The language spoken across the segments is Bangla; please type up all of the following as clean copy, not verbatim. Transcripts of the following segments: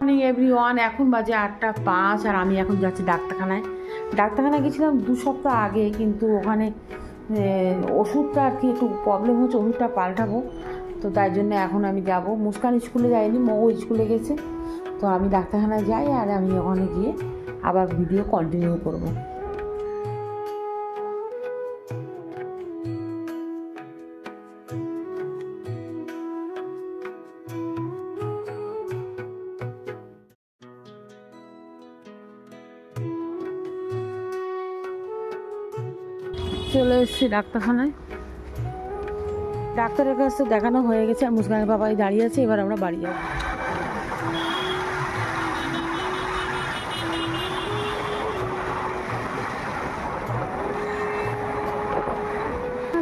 মর্নিং এভরিওয়ান, এখন বাজে 8:05 আর আমি এখন যাচ্ছি ডাক্তারখানায়। ডাক্তারখানায় গেছিলাম 2 সপ্তাহ আগে, কিন্তু ওখানে ওষুধটা আর কি একটু প্রবলেম হচ্ছে, ওষুধটা পাল্টাবো, তো তাই জন্য এখন আমি যাব। মুস্কান স্কুলে যাইনি, মৌ স্কুলে গেছে, তো আমি ডাক্তারখানায় যাই আর আমি ওখানে গিয়ে আবার ভিডিও কন্টিনিউ করবো। চলে এসেছি ডাক্তারখানায়, ডাক্তারের কাছে দেখানো হয়ে গেছে আর মুস্কানের বাবাই দাঁড়িয়ে আছে। এবার আমরা বাড়ি যাব।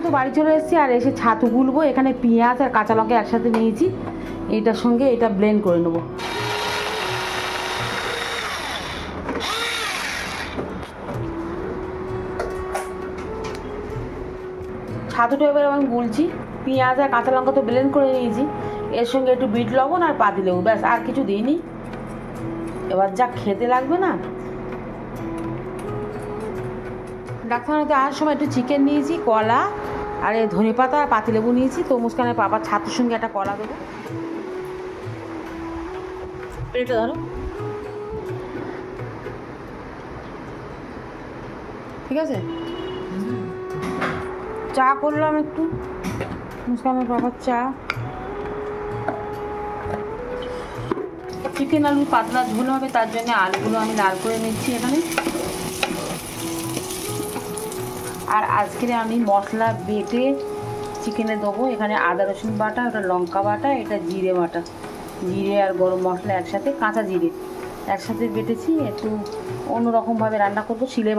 তো বাড়ি চলে এসেছি আর এসে ছাতু গুলবো। এখানে পেঁয়াজ আর কাঁচা লঙ্কা একসাথে নিয়েছি, এইটার সঙ্গে এটা ব্লেন্ড করে নেবো। ছাতুটা এবার আমি গুলছি। পেঁয়াজ আর কাঁচা লঙ্কা তো ব্লেন্ড করে নিয়েছি, এর সঙ্গে একটু বিট লবণ আর পাতি লেবু, ব্যাস, আর কিছু দিইনি। এবার যা খেতে লাগবে না। ডাক্তারখানাতে আসার সময় একটু চিকেন নিয়েছি, কলা আর এই ধনে পাতা আর পাতি লেবু নিয়েছি। তো মুস্কানের বাবার ছাতুর সঙ্গে একটা কলা দেবো। এটা ধরো, ঠিক আছে। চা করলাম একটু, মুস্কানের বাবার চা। চিকেন আলু পাতলা ঝোল হবে, তার জন্য আলুগুলো আমি লাল করে নিচ্ছি এখানে। আর আজকে আমি মশলা বেটে চিকেনে দেবো। এখানে আদা রসুন বাটা, ওটা লঙ্কা বাটা, এটা জিরে বাটা, জিরে আর গরম মশলা একসাথে, কাঁচা জিরে একসাথে বেটেছি। একটু অন্যরকমভাবে রান্না করবো। শিলে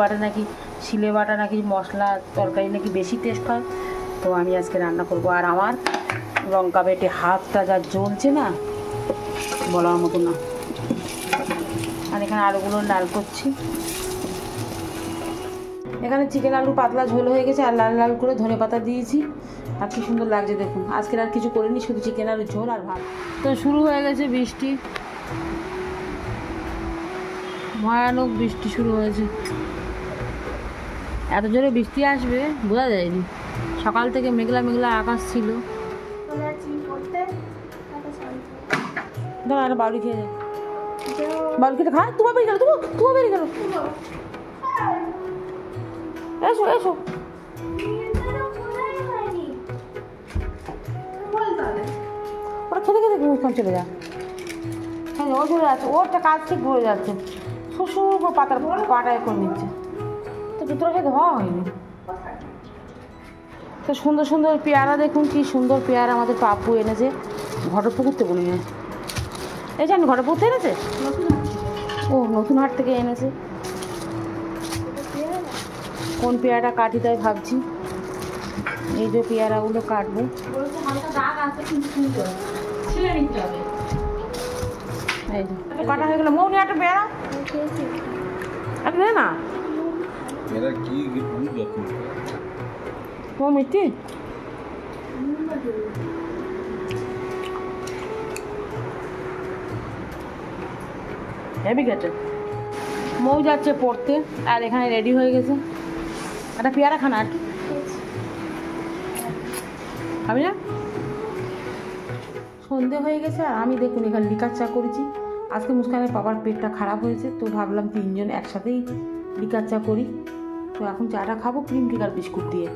বাটা নাকি মশলা তরকারি নাকি বেশি টেস্ট হয়, তো আমি আজকে রান্না করব। আর আমার লঙ্কা বেটে হাতটা যা জ্বলছে না, বলার মতো না। আর এখানে আলুগুলো লাল করছি। এখানে চিকেন আলু পাতলা ঝোল হয়ে গেছে আর লাল লাল করে ধনে পাতা দিয়েছি, আর কি সুন্দর লাগছে দেখুন। আজকের আর কিছু করিনি, শুধু চিকেন আলু ঝোল আর ভাত। তো শুরু হয়ে গেছে বৃষ্টি, ভয়ানক বৃষ্টি শুরু হয়েছে। এত জোরে বৃষ্টি আসবে বোঝা যায়নি। সকাল থেকে মেঘলা মেঘলা আকাশ ছিল। দাঁড়া, একটা বাউরি খেয়ে যায়, বাউরি খেতে খা। তোমার বেরিয়ে গেল, তোমার বেরিয়ে গেল। এসো এসো, ওরা খেতে খেতে মুখখান চলে যা। হ্যাঁ, ও চলে যাচ্ছে, ওরটা কাজ ঠিক ঘুরে যাচ্ছে, শ্বশুর পাতার পাটায় করে নিচ্ছে। তো দুটোর সাথে হওয়া হয়নি। তো সুন্দর সুন্দর পেয়ারা দেখুন, কি সুন্দর পেয়ারা আমাদের পাপ্পু এনেছে ঘটপুকুরতে বলি না, এই জানি ঘটপুকুরতে এনেছে, ও নতুন হাট থেকে এনেছে। কোন পেয়ারা কাটি তাই ভাবছি। এই যে পেয়ারাগুলো কাটবো, এই যে কাটা হয়ে গেল। মৌনি একটা পেয়ারা না, ও মিষ্টি। হেভি গেছে। মৌ যাচ্ছে পড়তে আর এখানে রেডি হয়ে গেছে। একটা পেয়ারা খানা আর কি খাবি না। সন্ধে হয়ে গেছে আর আমি দেখুন এখানে লিকার চা করেছি। আজকে মুস্কানের বাবার পেটটা খারাপ হয়েছে, তো ভাবলাম 3জন একসাথেই লিকার চা করি। তো এখন চাটা খাবো ক্রিম টিকার বিস্কুট দিয়ে।